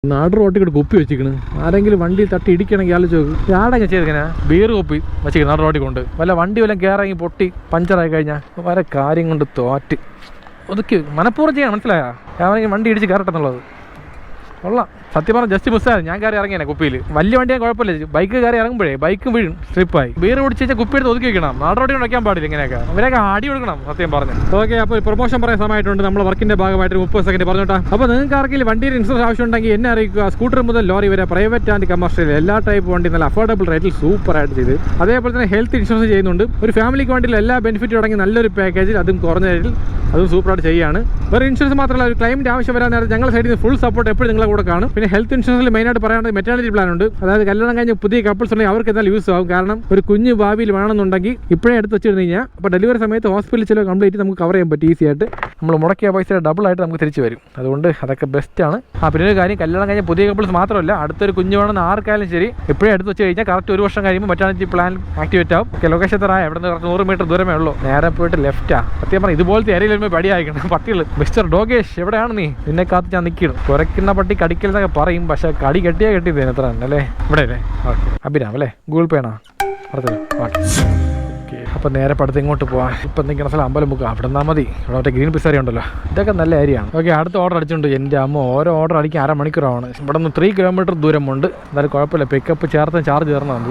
നാട് റോട്ടിൽ കൂടെ കുപ്പി വെച്ചിരിക്കണ്. ആരെങ്കിലും വണ്ടി തട്ടി ഇടിക്കണമെങ്കിൽ ആലോചിച്ച് നോക്ക്. ആടങ്ങ് ചെയ്തിങ്ങനെ ബീർ കുപ്പി വെച്ചിരിക്കണം നാട് റോട്ടിൽ കൊണ്ട്. വല്ല വണ്ടി വല്ലതും കയറാങ്ങി പൊട്ടി പഞ്ചറായി കഴിഞ്ഞാൽ വരെ കാര്യം കൊണ്ട് തോറ്റ് ഒതുക്കി മനഃപൂർവ്വം ചെയ്യാൻ. മനസ്സിലായാ? ഞാൻ വണ്ടി ഇടിച്ച് കയറട്ടെന്നുള്ളത് കൊള്ളാം. സത്യം പറഞ്ഞാൽ ജസ്റ്റ് മിസ്സായിരുന്നു. ഞാൻ കയറി ഇറങ്ങിയാണ് കുപ്പിയിൽ. വലിയ വണ്ടിയാൽ കുഴപ്പമില്ല. ബൈക്ക് കയറി ഇറങ്ങുമ്പോഴേ ബൈക്കും വീഴും, സ്ലിപ്പായി. ബീർ കുടിച്ച് വെച്ചാൽ കുപ്പി എടുത്ത് ഒതുക്കി വെക്കണം. നാട് റോഡിൽ വയ്ക്കാൻ പാടില്ല. ഇങ്ങനെയൊക്കെ അവരൊക്കെ അടി കൊടുക്കണം സത്യം പറഞ്ഞു. ഓക്കെ, അപ്പോൾ പ്രൊമോഷൻ പറയാൻ സമയമായിട്ടുണ്ട്. നമ്മുടെ വർക്കിന്റെ ഭാഗമായിട്ട് 30 സെക്കൻഡ് പറഞ്ഞോട്ടാ. അപ്പോൾ നിങ്ങൾക്ക് ആർക്കെങ്കിലും വണ്ടിയുടെ ഇൻഷുറൻസ് ആവശ്യം ഉണ്ടെങ്കിൽ എന്നെ അറിയിക്കുക. സ്കൂട്ടർ മുതൽ ലോറി വരെ പ്രൈവറ്റ് ആൻഡ് കമേഴ്ഷ്യൽ എല്ലാ ടൈപ്പ് വണ്ടി നല്ല അഫോർഡബിൾ റേറ്റിൽ സൂപ്പറായിട്ട് ചെയ്ത്. അതേപോലെ തന്നെ ഹെൽത്ത് ഇൻഷുറൻസ് ചെയ്യുന്നുണ്ട്. ഒരു ഫാമിലിക്ക് വേണ്ടിയുള്ള എല്ലാ ബെനിഫിറ്റും അടങ്ങി നല്ലൊരു പാക്കേജിൽ, അതും കുറഞ്ഞ റേറ്റിൽ, അതും സൂപ്പറായിട്ട് ചെയ്യുകയാണ്. വേറെ ഇൻഷുറൻസ് മാത്രമല്ല, ഒരു ക്ലെയിമിൻ്റെ ആവശ്യം വരാൻ നേരത്തെ ഞങ്ങളുടെ സൈഡിൽ നിന്ന് ഫുൾ സപ്പോർട്ട് എപ്പോഴും നിങ്ങളെ കൂടെ കാണും. പിന്നെ ഹെൽത്ത് ഇൻഷുറൻസിൽ മെയിനായിട്ട് പറയാനുള്ളത് മെറ്റേണിറ്റി പ്ലാൻ ഉണ്ട്. അതായത് കല്യാണം കഴിഞ്ഞ് പുതിയ കപ്പിൾസ് ഉണ്ടെങ്കിൽ അവർക്ക് എന്തായാലും യൂസ് ആകും. കാരണം ഒരു കുഞ്ഞ് ഭാവിയിൽ വേണമെന്നുണ്ടെങ്കിൽ ഇപ്പോഴേ എടുത്ത് വെച്ചിരുന്നു കഴിഞ്ഞാൽ അപ്പോൾ ഡെലിവറി സമയത്ത് ഹോസ്പിറ്റലിൽ ചില കംപ്ലീറ്റ് നമുക്ക് കവർ ചെയ്യാൻ പറ്റും ഈസി ആയിട്ട്. നമ്മൾ മുടക്കിയ പൈസ ഡബിൾ ആയിട്ട് നമുക്ക് തിരിച്ചു വരും. അതുകൊണ്ട് അതൊക്കെ ബെസ്റ്റാണ്. പിന്നെ ഒരു കാര്യം, കല്യാണം കഴിഞ്ഞ പുതിയ കപ്പിൾസ് മാത്രമല്ല, അടുത്തൊരു കുഞ്ഞ് വേണമെന്ന് ആർക്കായാലും ശരി ഇപ്പോഴേ എടുത്ത് വെച്ച് കഴിഞ്ഞാൽ കറക്റ്റ് 1 വർഷം കഴിയുമ്പോൾ മെറ്റേണിറ്റി പ്ലാൻ ആക്ടിവേറ്റ് ആവും. ലൊക്കേഷൻ തരാം. എവിടെ നിന്ന് 100 മീറ്റർ ദൂരമേ ഉള്ളൂ. നേരെ പോയിട്ട് ലെഫ്റ്റാ. സത്യം പറഞ്ഞാൽ ഇതുപോലത്തെ ഏരിയയിൽ വരുമ്പോൾ പടി അയക്കണം പട്ടികൾ. മിസ്റ്റർ ഡോഗേഷ് എവിടെയാണ് നീ? നിന്നെ കാത്ത് ഞാൻ നിൽക്കണം. കുറയ്ക്കുന്ന പട്ടി കടിക്കലെന്നൊക്കെ പറയും, പക്ഷേ കടി കെട്ടിയാൽ കെട്ടിയത് എത്ര അല്ലേ? ഇവിടെ അല്ലേ? ഓക്കെ, അഭിരാം അല്ലേ? ഗൂഗിൾ പേ ആണോ? അടുത്തത് ഓക്കെ. അപ്പം നേരെ പടുത്ത് ഇങ്ങോട്ട് പോകാം. ഇപ്പം നിൽക്കുന്ന സ്ഥലം അമ്പലമുക്ക്, അവിടെ നിന്നാൽ മതി. ഇവിടെ മറ്റേ ഗ്രീൻ പിസ്സ ഉണ്ടല്ലോ, ഇതൊക്കെ നല്ല ഏരിയയാണ്. ഓക്കെ, അടുത്ത ഓർഡർ അടിച്ചിട്ടുണ്ട്. എൻ്റെ അമ്മ ഓരോ ഓർഡർ അടിക്കാൻ 1/2 മണിക്കൂറാണ്. ഇവിടെ നിന്ന് 3 കിലോമീറ്റർ ദൂരമുണ്ട്. എന്നാലും കുഴപ്പമില്ല, പിക്കപ്പ് ചേർത്ത് ചാർജ് തരണം നമുക്ക്.